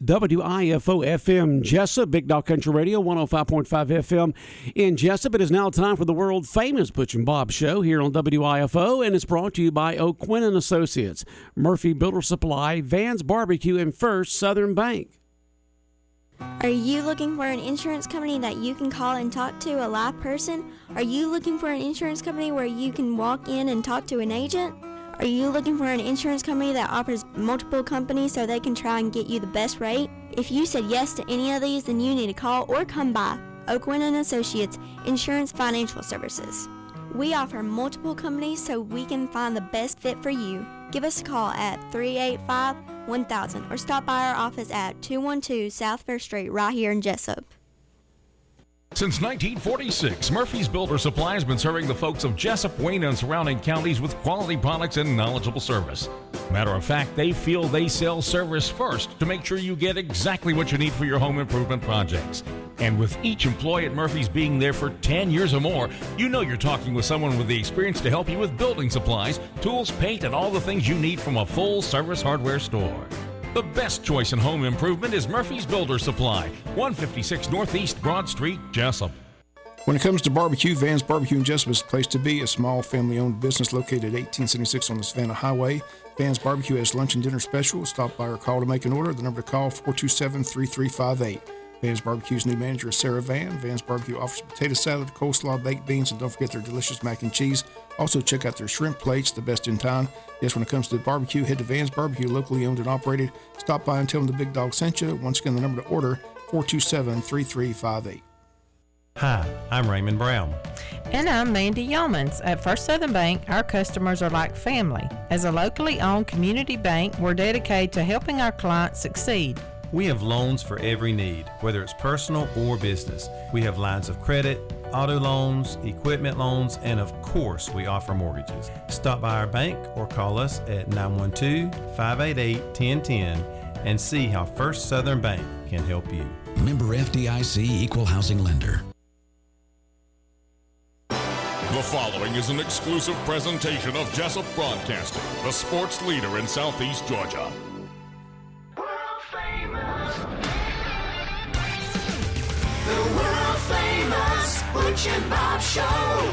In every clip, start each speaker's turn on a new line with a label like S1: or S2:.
S1: WIFO FM Jesup, Big Dog Country Radio, 105.5 FM in Jesup. It is now time for the world famous Butch and Bob Show here on WIFO, and it's brought to you by O'Quinn and Associates, Murphy Builder Supply, Van's Barbecue, and First Southern Bank.
S2: Are you looking for an insurance company that you can call and talk to a live person? Are you looking for an insurance company where you can walk in and talk to an agent? Are you looking for an insurance company that offers multiple companies so they can try and get you the best rate? If you said yes to any of these, then you need to call or come by O'Quinn and Associates Insurance Financial Services. We offer multiple companies so we can find the best fit for you. Give us a call at 385-1000 or stop by our office at 212 South Fair Street right here in Jesup.
S3: Since 1946, Murphy's Builder Supply has been serving the folks of Jesup, Wayne, and surrounding counties with quality products and knowledgeable service. Matter of fact, they feel they sell service first to make sure you get exactly what you need for your home improvement projects. And with each employee at Murphy's being there for 10 years or more, you know you're talking with someone with the experience to help you with building supplies, tools, paint, and all the things you need from a full-service hardware store. The best choice in home improvement is Murphy's Builder Supply, 156 Northeast Broad Street, Jesup.
S4: When it comes to barbecue, Van's Barbecue in Jesup is the place to be. A small family-owned business located at 1876 on the Savannah Highway. Van's Barbecue has lunch and dinner specials. Stop by or call to make an order. The number to call, 427-3358. Van's Barbecue's new manager is Sarah Van. Van's Barbecue offers potato salad, coleslaw, baked beans, and don't forget their delicious mac and cheese. Also, check out their shrimp plates, the best in town. Yes, when it comes to barbecue, head to Van's Barbecue, locally owned and operated. Stop by and tell them the Big Dog sent you. Once again, the number to order, 427-3358.
S5: Hi, I'm Raymond Brown.
S6: And I'm Mandy Yeomans. At First Southern Bank, our customers are like family. As a locally owned community bank, we're dedicated to helping our clients succeed.
S5: We have loans for every need, whether it's personal or business. We have lines of credit, auto loans, equipment loans, and of course, we offer mortgages. Stop by our bank or call us at 912-588-1010 and see how First Southern Bank can help you.
S7: Member FDIC Equal Housing Lender.
S3: The following is an exclusive presentation of Jesup Broadcasting, the sports leader in Southeast Georgia.
S8: The world famous Butch and Bob Show.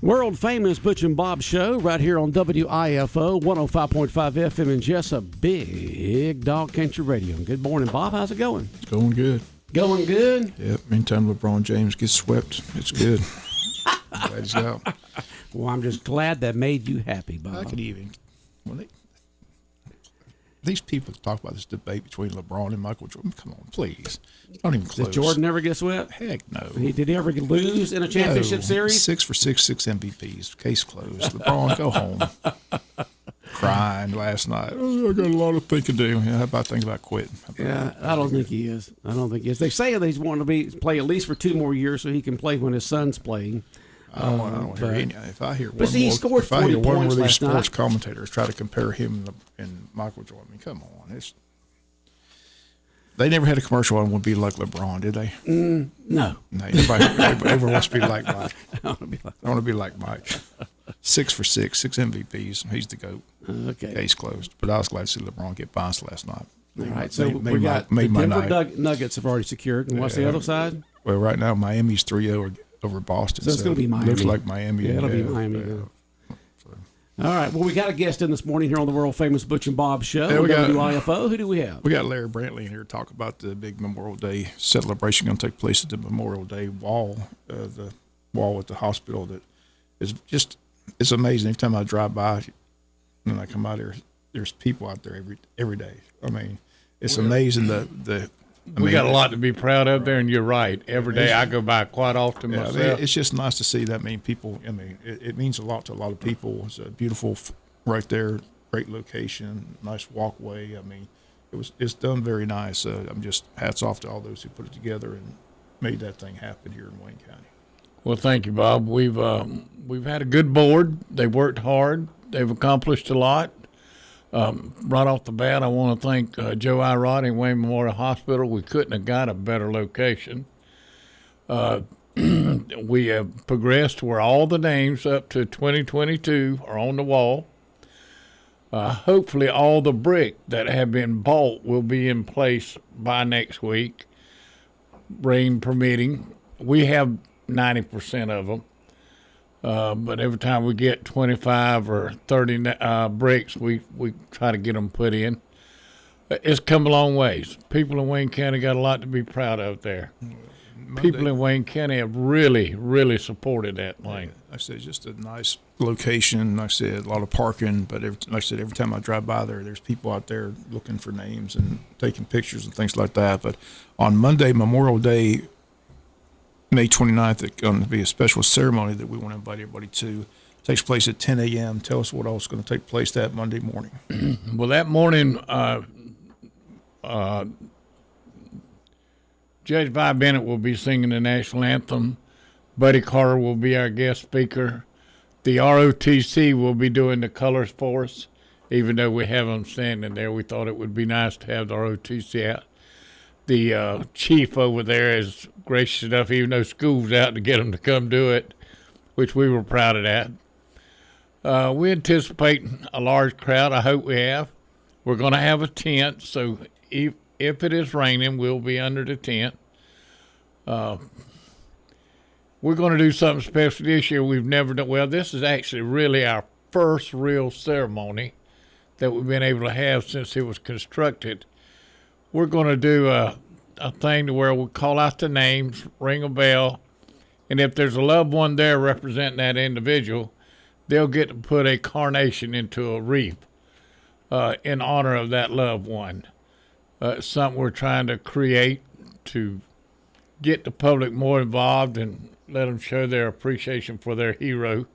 S1: World famous Butch and Bob Show right here on WIFO 105.5 FM in Jesup, Big Dog Country Radio. Good morning, Bob. How's it going?
S4: It's going good.
S1: Going good?
S4: Yep. Meantime, LeBron James gets swept. It's good. I'm glad he's out.
S1: Well, I'm just glad that made you happy, Bob.
S4: I could even. These people talk about this debate between LeBron and Michael Jordan. Come on, please. Not even close.
S1: Did Jordan ever get swept?
S4: Heck no.
S1: Did he ever lose in a championship series?
S4: 6 for 6 MVPs. Case closed. LeBron, go home. Crying last night. Oh, I got a lot of thinking to do. Yeah, how about think about quitting?
S1: I don't think he is. They say that he's wanting to play at least for 2 more years so he can play when his son's playing.
S4: I don't hear any. If I hear one
S1: but see, he scored 40 points
S4: one of these
S1: last
S4: sports
S1: night.
S4: commentators try to compare him and Michael Jordan, I mean, come on. They never had a commercial on would be like LeBron, did they?
S1: No.
S4: Everybody wants to be like Mike. I want to be like Mike. 6 for 6 MVPs. He's the GOAT.
S1: Okay.
S4: Case closed. But I was glad to see LeBron get bounced last night.
S1: All right, so we got the Denver Nuggets have already secured. And what's the other side?
S4: Well, right now Miami's 3-0 over Boston.
S1: So it's going to be Miami.
S4: Looks like Miami.
S1: Yeah, it'll be Miami. All right. Well, we got a guest in this morning here on the world famous Butch and Bob Show. Yeah, WIFO. Who do we have?
S4: We got Larry Brantley in here to talk about the big Memorial Day celebration going to take place at the Memorial Day wall, the wall at the hospital. That is it's amazing. Every time I drive by and I come out here, there's people out there every day. I mean, it's amazing
S9: we got a lot to be proud of there, and you're right. Every day I go by quite often myself.
S4: I mean, it's just nice to see that many people. I mean, it means a lot to a lot of people. It's a beautiful, right there, great location, nice walkway. I mean, it's done very nice. I'm just hats off to all those who put it together and made that thing happen here in Wayne County.
S9: Well, thank you, Bob. We've had a good board. They worked hard. They've accomplished a lot. Right off the bat, I want to thank Joe Irod and Wayne Memorial Hospital. We couldn't have got a better location. We have progressed where all the names up to 2022 are on the wall. Hopefully all the brick that have been bought will be in place by next week, rain permitting. We have 90% of them, but every time we get 25 or 30 bricks, we try to get them put in. It's come a long ways. People in Wayne County got a lot to be proud of there. People in Wayne County have really, really supported that thing.
S4: Like I said, just a nice location. Like I said, a lot of parking. But like I said, every time I drive by there's people out there looking for names and taking pictures and things like that. But on Monday, Memorial Day, May 29th, it's going to be a special ceremony that we want to invite everybody to. It takes place at 10 a.m. Tell us what else is going to take place that Monday morning.
S9: Well, that morning, Judge Vi Bennett will be singing the national anthem. Buddy Carter will be our guest speaker. The ROTC will be doing the colors for us. Even though we have them standing there, we thought it would be nice to have the ROTC out. The chief over there is gracious enough, even though school's out, to get them to come do it, which we were proud of that. We anticipate a large crowd. I hope we have. We're going to have a tent, so if it is raining, we'll be under the tent. We're going to do something special this year we've never done. Well, this is actually really our first real ceremony that we've been able to have since it was constructed. We're going to do a thing to where we'll call out the names, ring a bell, and if there's a loved one there representing that individual, they'll get to put a carnation into a wreath in honor of that loved one. It's something we're trying to create to get the public more involved and let them show their appreciation for their hero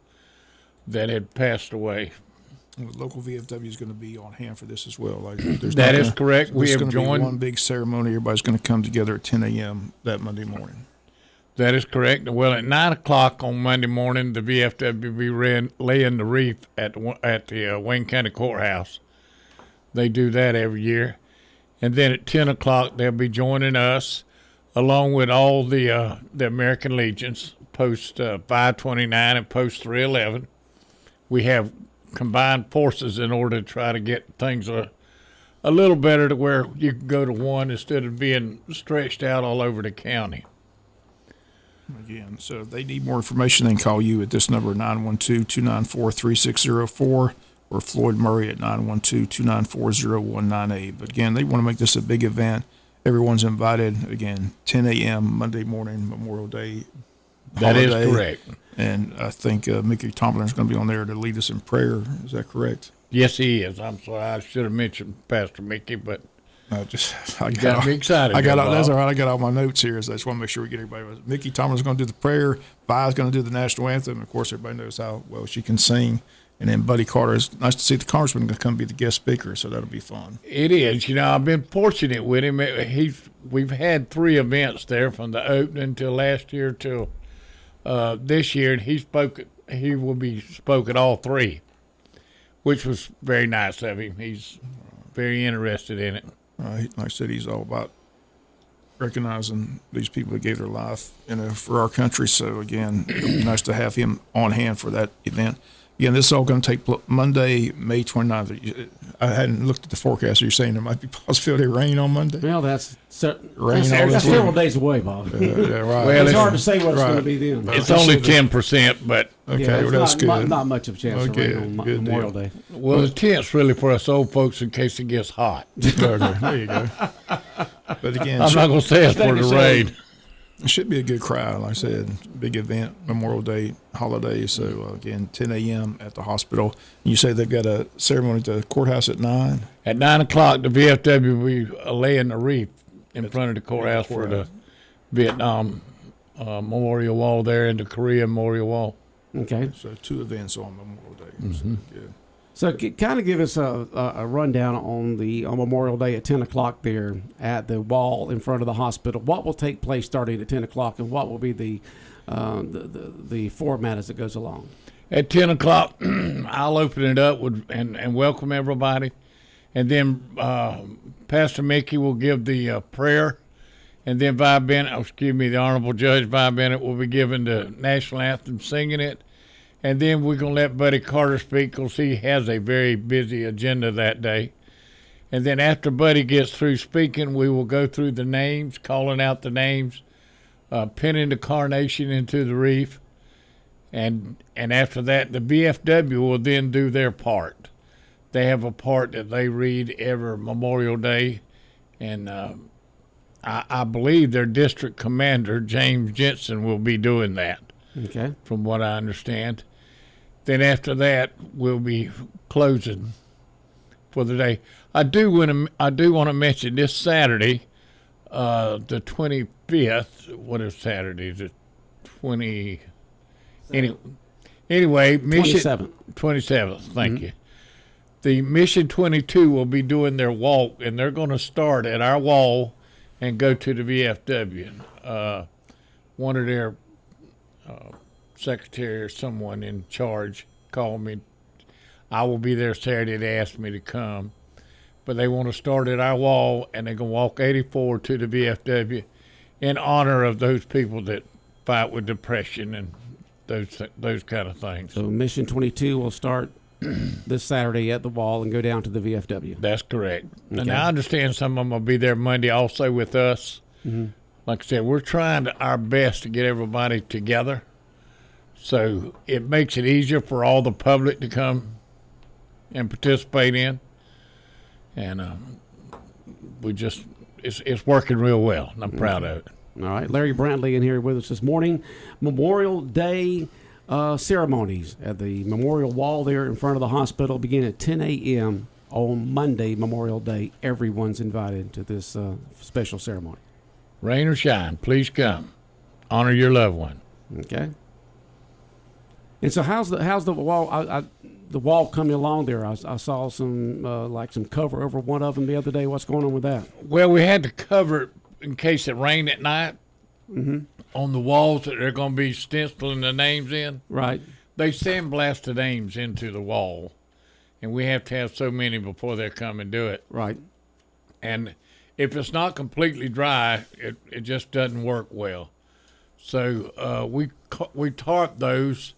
S9: that had passed away.
S4: Well, local VFW is going to be on hand for this as well.
S9: That is correct. We have joined.
S4: One big ceremony. Everybody's going to come together at 10 a.m. that Monday morning.
S9: That is correct. Well, at 9 o'clock on Monday morning, the VFW will be laying the wreath at the Wayne County Courthouse. They do that every year. And then at 10 o'clock, they'll be joining us, along with all the American Legions, Post 529 and Post 311. We have combined forces in order to try to get things a little better to where you can go to one instead of being stretched out all over the county.
S4: Again, so if they need more information, they can call you at this number, 912-294-3604, or Floyd Murray at 912-294-0198. But again, they want to make this a big event. Everyone's invited. Again, 10 a.m. Monday morning, Memorial Day holiday.
S9: That is correct.
S4: And I think Mickey Tomlin is going to be on there to lead us in prayer. Is that correct?
S9: Yes, he is. I'm sorry. I should have mentioned Pastor Mickey, but
S4: I
S9: got me excited.
S4: That's all right. I got all my notes here. So I just want to make sure we get everybody. Mickey Tomlin is going to do the prayer. Vi is going to do the national anthem. Of course, everybody knows how well she can sing. And then Buddy Carter, is nice to see the congressman going to come be the guest speaker, so that'll be fun.
S9: It is. You know, I've been fortunate with him. We've had 3 events there from the opening till last year till this year, and he will be spoke at all 3, which was very nice of him. He's very interested in it.
S4: Like I said, he's all about recognizing these people that gave their life, for our country. So again, it'll be nice to have him on hand for that event. Again, this is all going to take Monday, May 29th. I hadn't looked at the forecast. You're saying there might be possibility of rain on Monday?
S1: Well, that's
S4: rain.
S1: That's several days away, Bob.
S4: Yeah, right.
S1: Well, it's hard to say what it's going to be then.
S9: It's only 10%, but
S4: okay, well, that's good.
S1: Not much of a chance of rain on Memorial Day.
S9: Well, the tent's really for us old folks in case it gets hot.
S4: Okay, there you go. But again,
S9: I'm not going to say it's for the rain.
S4: It should be a good crowd. Like I said, big event, Memorial Day holiday. So, again, 10 a.m. at the hospital. You say they've got a ceremony at the courthouse at 9?
S9: At 9 o'clock, the VFW will be laying the wreath in front of the courthouse for the Vietnam Memorial Wall there and the Korea Memorial Wall.
S1: Okay.
S4: So 2 events on Memorial Day.
S9: Mm-hmm.
S4: So, good.
S1: So kind of give us a rundown on Memorial Day at 10 o'clock there at the wall in front of the hospital. What will take place starting at 10 o'clock, and what will be the format as it goes along?
S9: At 10 o'clock, I'll open it up and welcome everybody. And then Pastor Mickey will give the prayer. And then the Honorable Judge Vi Bennett will be giving the national anthem, singing it. And then we're going to let Buddy Carter speak because he has a very busy agenda that day. And then after Buddy gets through speaking, we will go through the names, calling out the names, pinning the carnation into the wreath. And after that, the VFW will then do their part. They have a part that they read every Memorial Day. And I believe their district commander, James Jensen, will be doing that.
S1: Okay.
S9: From what I understand. Then after that, we'll be closing for the day. I do want to mention this Saturday, the 25th. What is Saturday? The 20. Anyway, Mission 27th. Thank you. The Mission 22 will be doing their walk, and they're going to start at our wall and go to the VFW. One of their secretary or someone in charge called me. I will be there Saturday. They asked me to come, but they want to start at our wall, and they're going to walk 84 to the VFW in honor of those people that fight with depression and those kind of things.
S1: So Mission 22 will start this Saturday at the wall and go down to the VFW.
S9: That's correct.
S1: Okay.
S9: And I understand some of them will be there Monday also with us. Mm-hmm. Like I said, we're trying our best to get everybody together. So it makes it easier for all the public to come and participate in. And it's working real well, and I'm proud of it.
S1: All right. Larry Brantley in here with us this morning. Memorial Day ceremonies at the Memorial Wall there in front of the hospital begin at 10 a.m. on Monday, Memorial Day. Everyone's invited to this special ceremony.
S9: Rain or shine, please come. Honor your loved one.
S1: Okay. And so how's the wall? The wall coming along there. I saw some some cover over one of them the other day. What's going on with that?
S9: Well, we had to cover it in case it rained at night. Mm-hmm. On the walls that they're going to be stenciling the names in.
S1: Right.
S9: They sandblast the names into the wall, and we have to have so many before they come and do it.
S1: Right.
S9: And if it's not completely dry, it just doesn't work well. So we tarp those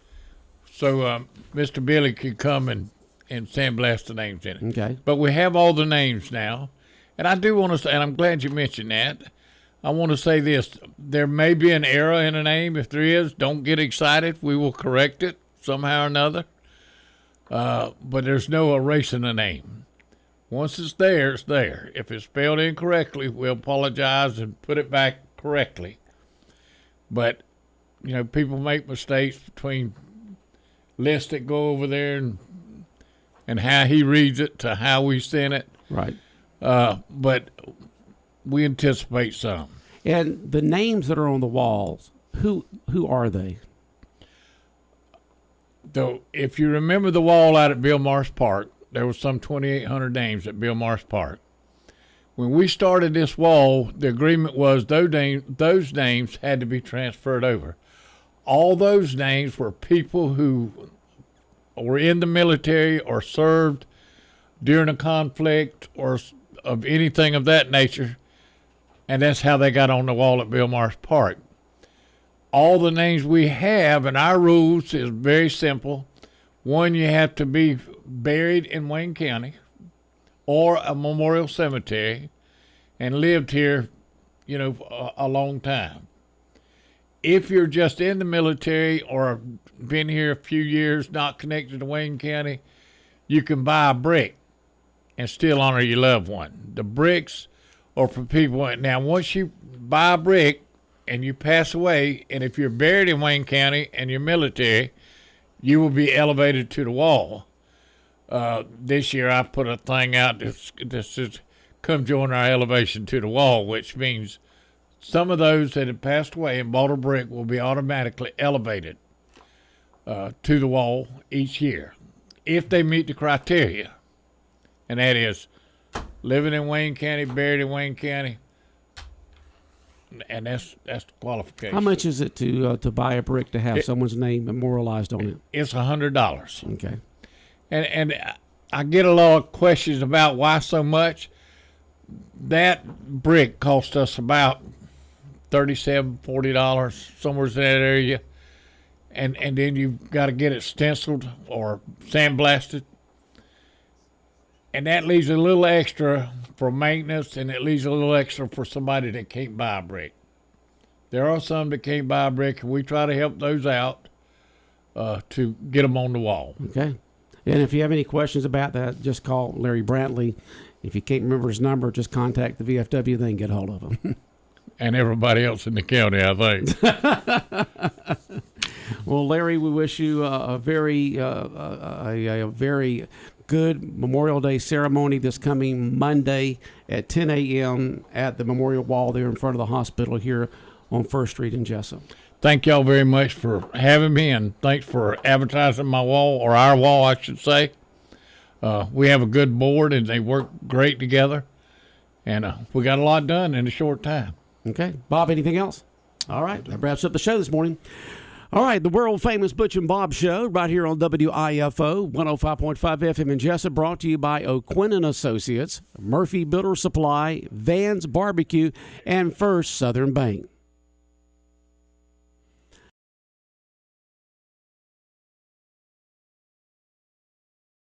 S9: so Mr. Billy could come and sandblast the names in it.
S1: Okay.
S9: But we have all the names now. And I do want to say, and I'm glad you mentioned that, I want to say this. There may be an error in a name. If there is, don't get excited. We will correct it somehow or another. But there's no erasing a name. Once it's there, it's there. If it's spelled incorrectly, we'll apologize and put it back correctly. But, people make mistakes between lists that go over there and how he reads it to how we send it.
S1: Right.
S9: But we anticipate some.
S1: And the names that are on the walls, who are they?
S9: Though, if you remember the wall out at Bill Marsh Park, there was some 2,800 names at Bill Marsh Park. When we started this wall, the agreement was those names had to be transferred over. All those names were people who were in the military or served during a conflict or of anything of that nature, and that's how they got on the wall at Bill Marsh Park. All the names we have in our rules is very simple. One, you have to be buried in Wayne County or a memorial cemetery and lived here, a long time. If you're just in the military or been here a few years, not connected to Wayne County, you can buy a brick and still honor your loved one. The bricks are for people. Now, once you buy a brick and you pass away, and if you're buried in Wayne County and you're military, you will be elevated to the wall. This year I put a thing out that says, come join our elevation to the wall, which means some of those that have passed away and bought a brick will be automatically elevated to the wall each year if they meet the criteria. And that is living in Wayne County, buried in Wayne County, and that's the qualification.
S1: How much is it to buy a brick to have someone's name memorialized on it?
S9: It's $100.
S1: Okay.
S9: And I get a lot of questions about why so much. That brick cost us about $37, $40, somewhere in that area. and then you've got to get it stenciled or sandblasted. And that leaves a little extra for maintenance, and it leaves a little extra for somebody that can't buy a brick. There are some that can't buy a brick, and we try to help those out to get them on the wall.
S1: Okay. And if you have any questions about that, just call Larry Brantley. If you can't remember his number, just contact the VFW. They can get hold of him.
S9: And everybody else in the county, I think.
S1: Well, Larry, we wish you a very good Memorial Day ceremony this coming Monday at 10 a.m. at the Memorial Wall there in front of the hospital here on 1st Street in Jesup.
S9: Thank y'all very much for having me, and thanks for advertising my wall, or our wall, I should say. We have a good board, and they work great together, and we got a lot done in a short time.
S1: Okay. Bob, anything else? All right. That wraps up the show this morning. All right, the world-famous Butch and Bob Show right here on WIFO, 105.5 FM in Jesup, brought to you by O'Quinn & Associates, Murphy Builder Supply, Vans Barbecue, and First Southern Bank.